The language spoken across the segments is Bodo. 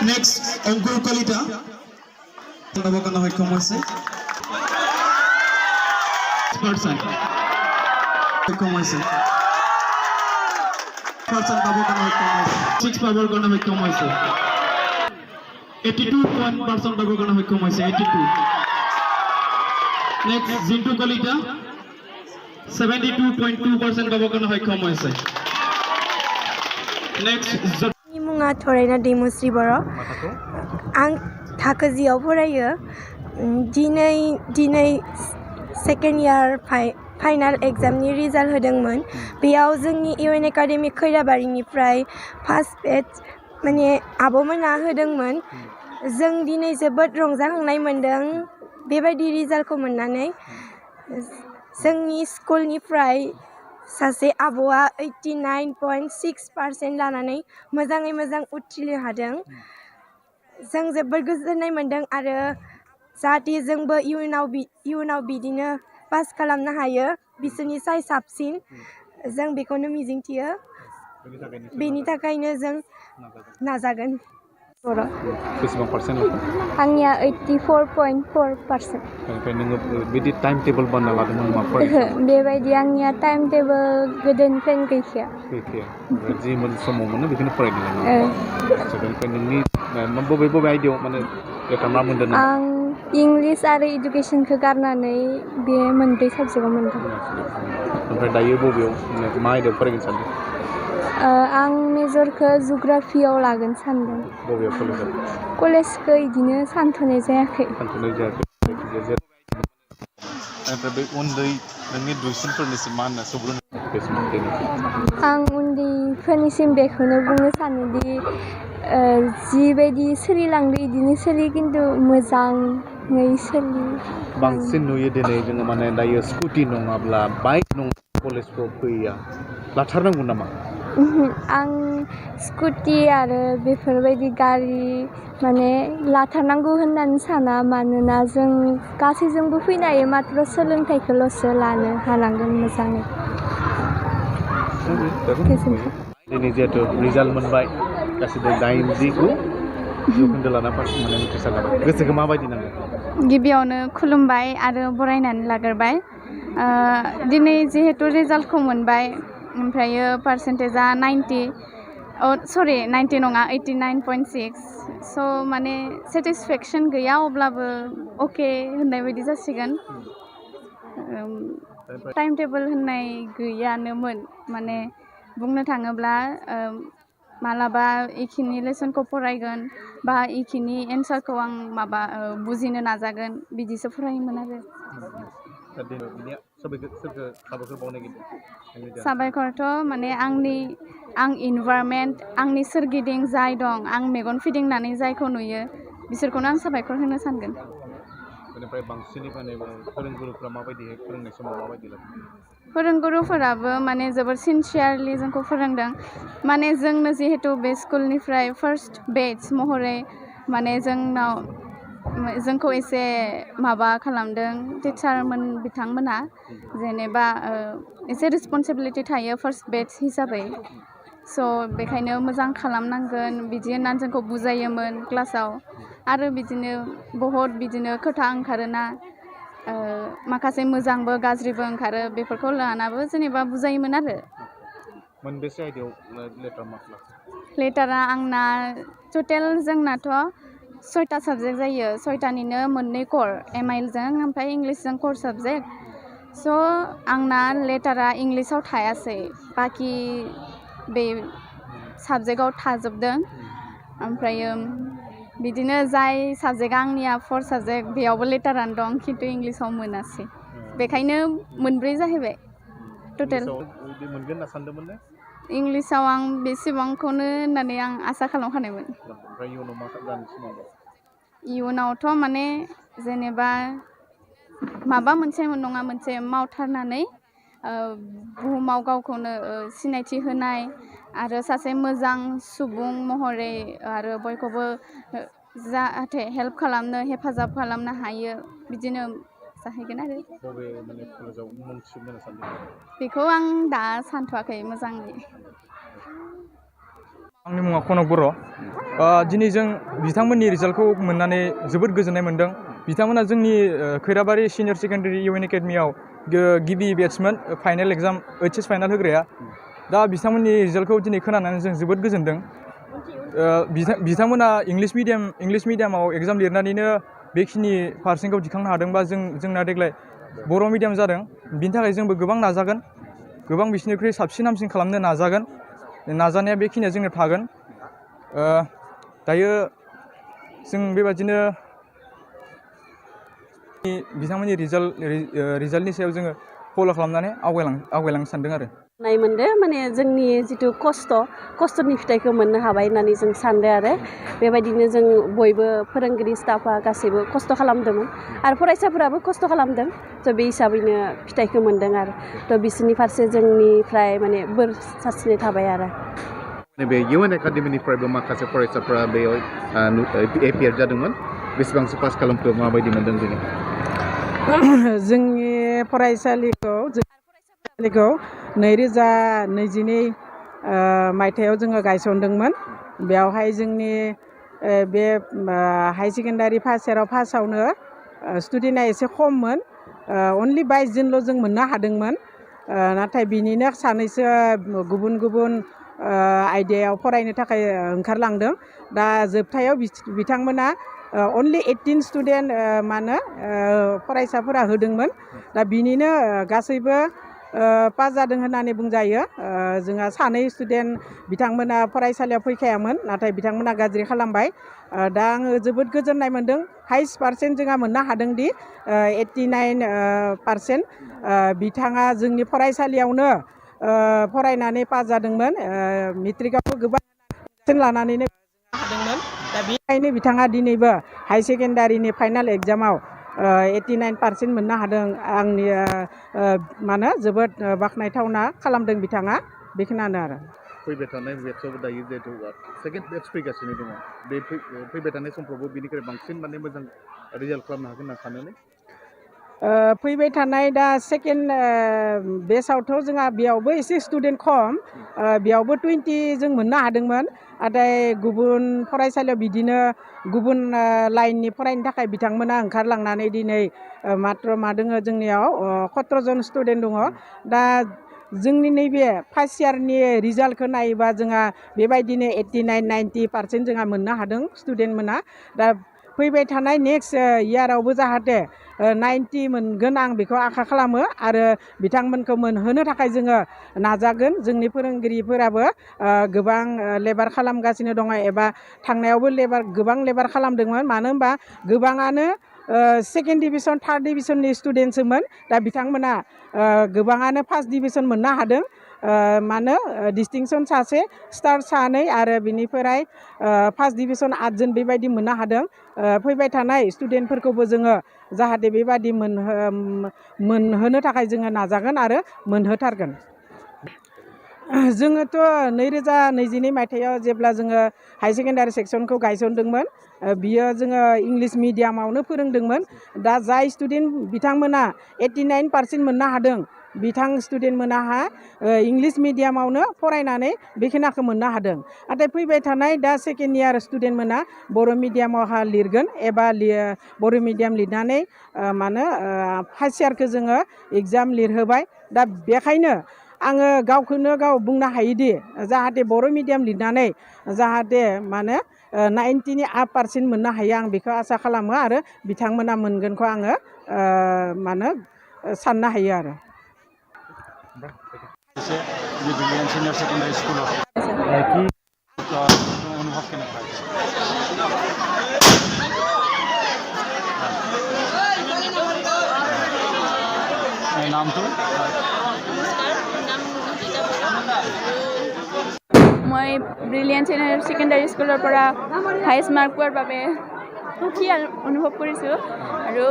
Next, Ankur Kalita. Tabakan na haikom hoise. Person. Haikom hoise. Person tabakan na haikom hoise. 6 power karna haikom hoise. 82% tabakan na haikom hoise. 82. Next, Zintu Kalita. 72.2% tabakan na haikom hoise. Next. मुङा थरायना दैमुस्रि बर' आं थाखो जियाव फरायो दिनै सेकेन्ड इयार फाइनाल एग्जामनि रिजाल्ट होदोंमोन बेयाव जोंनि इउएन एकाडेमि खैराबारिनिफ्राय फार्स्ट बेच माने आब'मोना होदोंमोन जों दिनै जोबोद रंजाखांनाय मोन्दों बेबायदि रिजाल्टखौ मोननानै जोंनि स्कुलनिफ्राय सासे आब'आ 89.6% लानानै मोजाङै मोजां उथ्रिनो हादों जों जोबोद गोजोननाय मोन्दों आरो जाहाथे जोंबो इयुनाव बिदिनो पास खालामनो हायो बिसोरनि साय साबसिन जों बेखौनो मिजिंथियो बेनि थाखायनो जों नाजागोन बेसेबां पार्सेन्ट लाखो आंनिया 84.4%। ओमफ्राय नोङो बिदि टाइम टेबल बानायना लादोंमोन मा फरायदों बेबायदि आंनिया टाइम टेबल गोदोनिफ्रायनो गैखाया जि समाव मोनो बेखौनो फरायदों ओमफ्राय नोंनि बबे आयदायाव माने लेखा मा मोन्दों आं इंलिस आरो इडुकेसनखौ गारनानै बे मोनब्रै साबजेक्टआव मोन्दों ओमफ्राय दायो बबेयाव मा आयदायाव फरायगोन सानदों आं मेजरखौ जुग्राफियाव लागोन सानदों बबेयाव कलेजखौ बिदिनो सानथ'नाय जायाखै ओमफ्राय बै उन्दै नोंनि दुइसिनफोरनिसिम मा होनना सुबुरुन आं उन्दैफोरनिसिम बेखौनो बुंनो सानोदि जिबायदि सोलिलांदो बिदिनो सोलि खिन्थु मोजाङै सोलि बांसिन नुयो दिनै जोङो माने दायो स्कुटि नङाब्ला बाइक नङाब्ला कलेजफ्राव फैया लाथारनांगौ नामा आं स्कुटि आरो बेफोरबायदि गारि माने लाथारनांगौ होननानै साना मानोना जों गासैजोंबो फैनो हायो मात्र सोलोंथाइखौल'सो लानो हानांगोन मोजाङै दिनै जिहेतु रिजाल्ट मोनबाय गासिबो 89 जौखोन्दो लाना पास माने उथ्रिसार जाबाय गोसोखौ माबायदि नाङो गिबियावनो खुलुमबाय आरो बरायनानै लाग्रोबाय दिनै जिहेतु रिजाल्टखौ मोनबाय ओमफ्रायो पार्सेन्टेजआ 90 नङा 89.6 स' माने सेटिसफेक्सन गैया अब्लाबो अके होननाय बायदि जासिगोन टाइम टेबल होननाय गैयानोमोन माने बुंनो थाङोब्ला मालाबा इखिनि लेसनखौ फरायगोन बा इखिनि एन्सारखौ आं माबा बुजिनो नाजागोन बिदिसो फरायोमोन आरो दा दिनै बिनि सोरखौ साबायखर बावनो नागिरदों साबायखरथ' माने आं इनभारमेन्ट आंनि सोरगिदिं जाय दं आं मेगन फिदिंनानै जायखौ नुयो बिसोरखौनो आं साबायखर होनो सानगोन बेनिफ्राय बांसिननिफ्राय फोरोंगुरुफ्रा माबायदिहाय फोरोंनाय समाव माबायदि लादों फोरोंगुरुफोराबो माने जोबोर सिनसियारलि जोंखौ फोरोंदों माने जोंनो जिहेतु बे स्कुलनिफ्राय फार्स्ट बेच महरै माने जोंखौ एसे माबा खालामदों टिचारमोन बिथांमोना जेनेबा एसे रिसपन्सिबिलिटि थायो फार्स्ट बेच हिसाबै स' बेखायनो मोजां खालामनांगोन बिदि होननानै जोंखौ बुजायोमोन क्लासाव आरो बिदिनो बहुद बिदिनो खोथा ओंखारोना माखासे मोजांबो गाज्रिबो ओंखारो बेफोरखौ लानाबो जेनेबा बुजायोमोन आरो मोनबेसे आयदायाव लेटार मार्क लेटारा आंना टटेल जोंनाथ' 6टा साबजेक्ट जायो 6टानिनो मोननै कर एमआइएलजों ओमफ्राय इंलिसजों कर साबजेक्ट स' आंना लेटारा इंलिसाव थायासै बाखि बे साबजेक्टआव थाजोबदों ओमफ्रायो बिदिनो जाय साबजेक्टआ आंनिया 4 साबजेक्ट बेयावबो लेटारानो दं खिन्थु इंलिसाव मोनासै बेखायनो मोनब्रै जाहैबाय टटेल मोनगोन होनना सानदोंमोन ने इंलिसाव आं बेसेबांखौनो होननानै आं आसा खालामखानायमोन ओमफ्राय इयुनाव मा जानो सिमां दं इयुनावथ' माने जेनेबा माबा मोनसे नङा मोनसे मावथारनानै बुहुमाव गावखौनो सिनायथि होनाय आरो सासे मोजां सुबुं महरै आरो बयखौबो जाहाथे हेल्प खालामनो हेफाजाब खालामनो हायो बिदिनो जाहैगोन आरो बबे माने कलेजाव मुं थिसननो सानदों बेखौ आं दा सानथ'वाखै मोजाङै आंनि मुङा कनक बर' दिनै जों बिथांमोननि रिजाल्टखौ मोननानै जोबोद गोजोननाय मोन्दों बिथांमोना जोंनि खैराबारि सिनियर सेकेन्डारि इउएन एकाडेमियाव गिबि बेट्समोन फाइनाल एग्जाम ओइचएस फाइनाल होग्राया दा बिथांमोननि रिजाल्टखौ दिनै खोनानानै जों जोबोद गोजोनदों बिथांमोना इंलिस मिडियामाव एग्जाम लिरनानैनो बेखिनि पारसेन्टखौ दिखांनो हादोंबा जोंना देग्लाय बर' मिडियाम जादों बिनि थाखाय जोंबो गोबां नाजागोन गोबां बिसोरनिख्रुइ साबसिन हामसिन खालामनो नाजागोन नाजानाया बेखिनिया जोंनाव थागोन दायो जों बेबादिनो बिथांमोननि रिजाल्टनि सायाव जोङो फल' खालामनानै आवगायलांनो सानदों आरो नाय मोनदो माने जोंनि जिथु खस्थ'नि फिथाइखौ मोननो हाबाय होननानै जों सानदों आरो बेबायदिनो जों बयबो फोरोंगिरि स्टाफआ गासैबो खस्थ' खालामदोंमोन आरो फरायसाफोराबो खस्थ' खालामदों थ' बे हिसाबैनो फिथाइखौ मोनदों आरो थ' बिसोरनि फारसे जोंनिफ्राय माने बोर सारस्रिनाय थाबाय आरो बे इउएन एकाडेमिनिफ्रायबो माखासे फरायसाफोरा बेयाव एपियार जादोंमोन बेसेबांसो पास खालामखो माबायदि मोनदों जोङो जोंनि फरायसालिखौ 2022 मायथाइयाव जोङो गायसनदोंमोन बेयावहाय जोंनि बे हाई सेकेन्डारि फार्स्ट इयाराव फार्स्टआवनो स्टुडेन्टआ एसे खममोन अनलि 22 जनल' जों मोननो हादोंमोन नाथाय बिनिनो सानैसो गुबुन आयदायाव फरायनो थाखाय ओंखारलांदों दा जोबथायाव बिथांमोना अनलि 18 स्टुडेन्ट फरायसाफोरा होदोंमोन दा बिनिनो गासैबो पास जादों होननानै बुंजायो जोंहा सानै स्टुडेन्ट बिथांमोना फरायसालियाव फैखायामोन नाथाय बिथांमोना गाज्रि खालामबाय दा आङो जोबोद गोजोननाय मोन्दों हाइस्ट पार्सेन्ट जोंहा मोननो हादोंदि 89% बिथाङा जोंनि फरायसालियावनो फरायनानै पास जादोंमोन मेट्रिकआवबो गोबां पार्सेन्ट लानानैनो हादोंमोन दा बेनिखायनो बिथाङा दिनैबो हाई सेकेन्डारिनि फाइनाल एग्जामाव 89% मोननो हादों आंनि जोबोद बाख्नायथावना खालामदों बिथाङा बेखिनियानो आरो फैबाय थानाय बेट्सआवबो दायो जिहेतु सेकेन्ड बेट्स फैगासिनो दङ बे फैबाय थानाय समफ्रावबो बिनिख्रुइ बांसिन माने मोजां रिजाल्ट खालामनो हागोन होनना सानो ने फैबाय थानाय दा सेकेन्ड बेचआवथ' जोंहा बेयावबो एसे स्टुडेन्ट खम बेयावबो 20 जों मोननो हादोंमोन नाथाय गुबुन फरायसालियाव बिदिनो गुबुन लाइननि फरायनो थाखाय बिथांमोना ओंखारलांनानै दिनै मात्र मा दोङो जोंनियाव 17 जन स्टुडेन्ट दङ दा जोंनि नैबे फार्स्ट इयारनि रिजाल्टखौ नायोबा जोंहा बेबायदिनो 89-90% जोंहा मोननो हादों स्टुडेन्ट मोना दा फैबाय थानाय नेक्स्ट इयारावबो जाहाथे 90 मोनगोन आं बेखौ आखा खालामो आरो बिथांमोनखौ मोनहोनो थाखाय जोङो नाजागोन जोंनि फोरोंगिरिफोराबो गोबां लेबार खालामगासिनो दङ एबा थांनायावबो गोबां लेबार खालामदोंमोन मानो होनबा गोबाङानो सेकेन्ड डिभिजन थार्ड डिभिजननि स्टुडेन्टसोमोन दा बिथांमोना गोबाङानो फार्स्ट डिभिजन मोननो हादों मानो डिस्टिंसन सासे स्टार सानै आरो बिनिफ्राय फार्स्ट डिभिजन 8 जन बेबायदि मोननो हादों फैबाय थानाय स्टुडेन्टफोरखौबो जोङो जाहाथे बेबायदि मोनहोनो थाखाय जोङो नाजागोन आरो मोनहोथारगोन जोङोथ' 2022 मायथाइयाव जेब्ला जोङो हाई सेकेन्डारि सेक्सनखौ गायसनदोंमोन बियो जोङो इंलिश मिडियामावनो फोरोंदोंमोन दा जाय स्टुडेन्ट बिथांमोना 89% मोननो हादों बिथां स्टुडेन्ट मोनहा इंलिश मिडियामावनो फरायनानै बेखिनिखौ मोननो हादों नाथाय फैबाय थानाय दा सेकेन्ड इयार स्टुडेन्ट मोना बर' मिडियामावहा लिरगोन एबा बर' मिडियाम लिरनानै मानो फार्स्ट इयारखौ जोङो एग्जाम लिरहोबाय दा बेखायनो आङो गावखौनो गाव बुंनो हायोदि जाहाथे बर' मिडियाम लिरनानै जाहाथे माने 90नि +% मोननो हायो आं बेखौ आसा खालामो आरो बिथांमोना मोनगोनखौ आङो मानो साननो हायो आरो सिनियर सेकेंडारी स्कूल अनुभव नाम तो মই ব্ৰিলিয়েণ্ট চিনিয়ৰ ছেকেণ্ডাৰী স্কুলৰ পৰা হাইষ্ট মাৰ্ক পোৱাৰ বাবে সুখী অনুভৱ কৰিছোঁ আৰু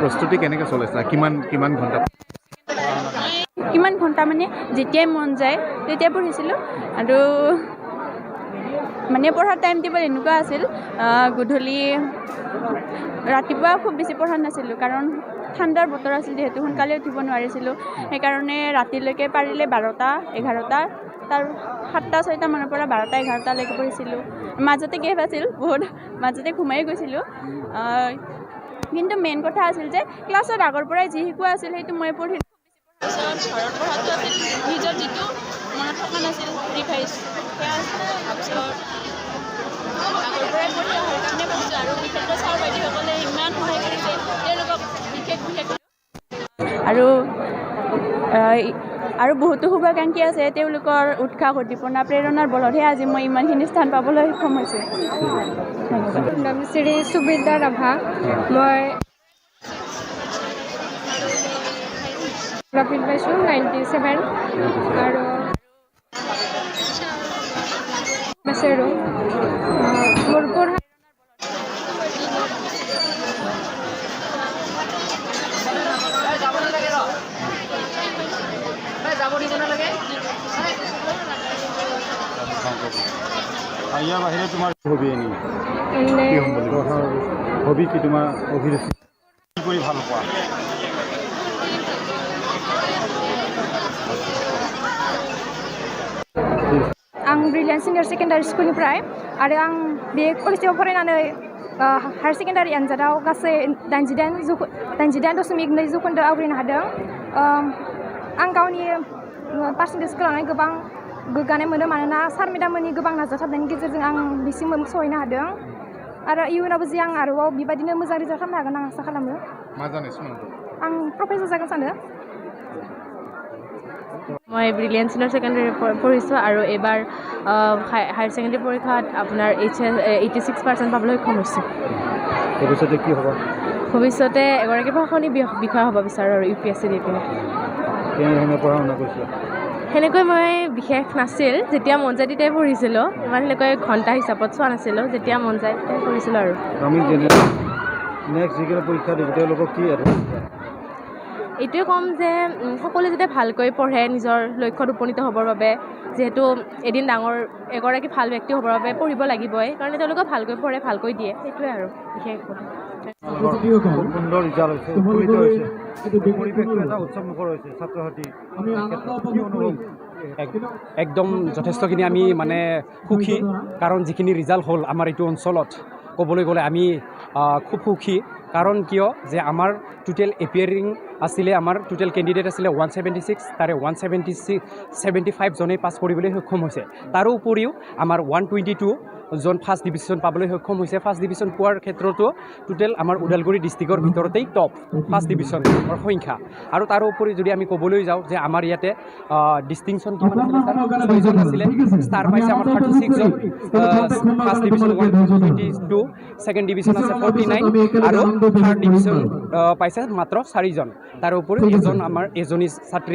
প্ৰস্তুতি কেনেকৈ চলাইছা কিমান ঘণ্টা কিমান ঘণ্টা মানে যেতিয়াই মন যায় তেতিয়াই পঢ়িছিলোঁ আৰু মানে পঢ়াৰ টাইম টেবল এনেকুৱা আছিল গধূলি ৰাতিপুৱা খুব বেছি পঢ়া নাছিলোঁ কাৰণ ঠাণ্ডাৰ বতৰ আছিল যিহেতু সোনকালে উঠিব নোৱাৰিছিলোঁ সেইকাৰণে ৰাতিলৈকে পাৰিলে 12টা 11টা তাৰ 7টা 6টা মানৰ পৰা 12টা 11টালৈকে পঢ়িছিলোঁ মাজতে গেপ আছিল বহুত মাজতে ঘুমাই গৈছিলোঁ কিন্তু মেইন কথা আছিল যে ক্লাছত আগৰ পৰাই যি শিকোৱা আছিল সেইটো মই পঢ়ি ঘৰত পঢ়াটো আছিল নিজৰ যিটো মনত থকা নাছিল ৰিভাইজ সেয়া তাৰপিছত আগৰ পৰাই পঢ়ি অহাৰ কাৰণে ভাবিছোঁ আৰু বিশেষকৈ ছাৰ বাইদেউসকলে ইমান সহায় কৰিছে তেওঁলোকক বিশেষ আৰু বহুতো শুভাকাংক্ষী আছে তেওঁলোকৰ উৎসাহ উদ্দীপনা প্ৰেৰণাৰ বলতহে আজি মই ইমানখিনি স্থান পাবলৈ সক্ষম হৈছোঁ নাম শ্ৰী সুবিদ্যা ৰাভা মই প্ৰফিট পাইছোঁ 97 আৰু বছৰো মোৰ পঢ়া ইয়াৰ বাহিৰে তোমাৰ হবি কি হ'ম বুলি হবি কি তোমাৰ অভিৰুচি কি কৰি ভাল পোৱা आं ब्रिलियेन्ट सिनियर सेकेन्डारि स्कुलनिफ्राय आरो आं बे कलेजाव फरायनानै हायार सेकेन्डारि आनजादाव गासै 88.2 जौखोन्दो आवग्रिनो हादों आं गावनि पार्सेन्टेजखौ लानानै गोबां गोग्गानाय मोनो मानोना सार मेडाममोननि गोबां नाजाथाबनायनि गेजेरजों आं बिसिम सहैनो हादों आरो इयुनावबो जे आं आरोबाव बेबायदिनो मोजां रिजाल्ट खालामनो हागोन आं आसा खालामो मा जानो सिमां आं प्रफेसर जागोन सानो মই ব্ৰিলিয়েণ্ট চিনিয়ৰ ছেকেণ্ডেৰী পঢ়িছোঁ আৰু এইবাৰ হায়াৰ ছেকেণ্ডেৰী পৰীক্ষাত আপোনাৰ HS 86% পাবলৈ সক্ষম হৈছোঁ ভৱিষ্যতে কি হ'ব ভৱিষ্যতে এগৰাকী প্ৰশাসনিক বিষয়া হ'ব বিচাৰোঁ আৰু UPSC দি পিনে কেনেধৰণে পঢ়া শুনা কৰিছিলা সেনেকৈ মই বিশেষ নাছিল যেতিয়া মন যায় তেতিয়াই পঢ়িছিলোঁ ইমান সেনেকৈ ঘণ্টা হিচাপত চোৱা নাছিলোঁ যেতিয়া মন যায় তেতিয়াই পঢ়িছিলোঁ আৰু আমি নেক্সট যিকোনো পৰীক্ষা দিব তেওঁলোকক কি আৰু এইটোৱে ক'ম যে সকলোৱে যাতে ভালকৈ পঢ়ে নিজৰ লক্ষ্যত উপনীত হ'বৰ বাবে যিহেতু এদিন ডাঙৰ এগৰাকী ভাল ব্যক্তি হ'বৰ বাবে পঢ়িব লাগিবই কাৰণে তেওঁলোকে ভালকৈ পঢ়ে ভালকৈ দিয়ে সেইটোৱে আৰু বিশেষ সুন্দৰ ৰিজাল্ট হৈছে পৰিৱেশটো এটা উৎসৱমুখৰ হৈছে ছাত্ৰ ছাত্ৰী একদম যথেষ্টখিনি আমি মানে সুখী কাৰণ যিখিনি ৰিজাল্ট হ'ল আমাৰ এইটো অঞ্চলত ক'বলৈ গ'লে আমি খুব সুখী কাৰণ কিয় যে আমাৰ টোটেল এপিয়াৰিং আছিলে আমাৰ টোটেল কেণ্ডিডেট আছিলে 176 তাৰে 175 জনেই পাছ কৰিবলৈ সক্ষম হৈছে তাৰোপৰিও আমাৰ 122 জন ফাৰ্ষ্ট ডিভিজন পাবলৈ সক্ষম হৈছে ফাৰ্ষ্ট ডিভিজন পোৱাৰ ক্ষেত্ৰতো টোটেল আমাৰ ওদালগুৰি ডিষ্ট্ৰিক্টৰ ভিতৰতেই টপ ফাৰ্ষ্ট ডিভিজনৰ সংখ্যা আৰু তাৰোপৰি যদি আমি ক'বলৈ যাওঁ যে আমাৰ ইয়াতে ডিষ্টিংশ্যন কিমান আছিলে ছয়জন আছিলে ষ্টাৰ পাইছে আমাৰ 36 জন ফাৰ্ষ্ট ডিভিজন 122 ছেকেণ্ড ডিভিজন আছে 49 আৰু থাৰ্ড ডিভিজন পাইছে মাত্ৰ 4জন তাৰোপৰি এজনী ছাত্ৰী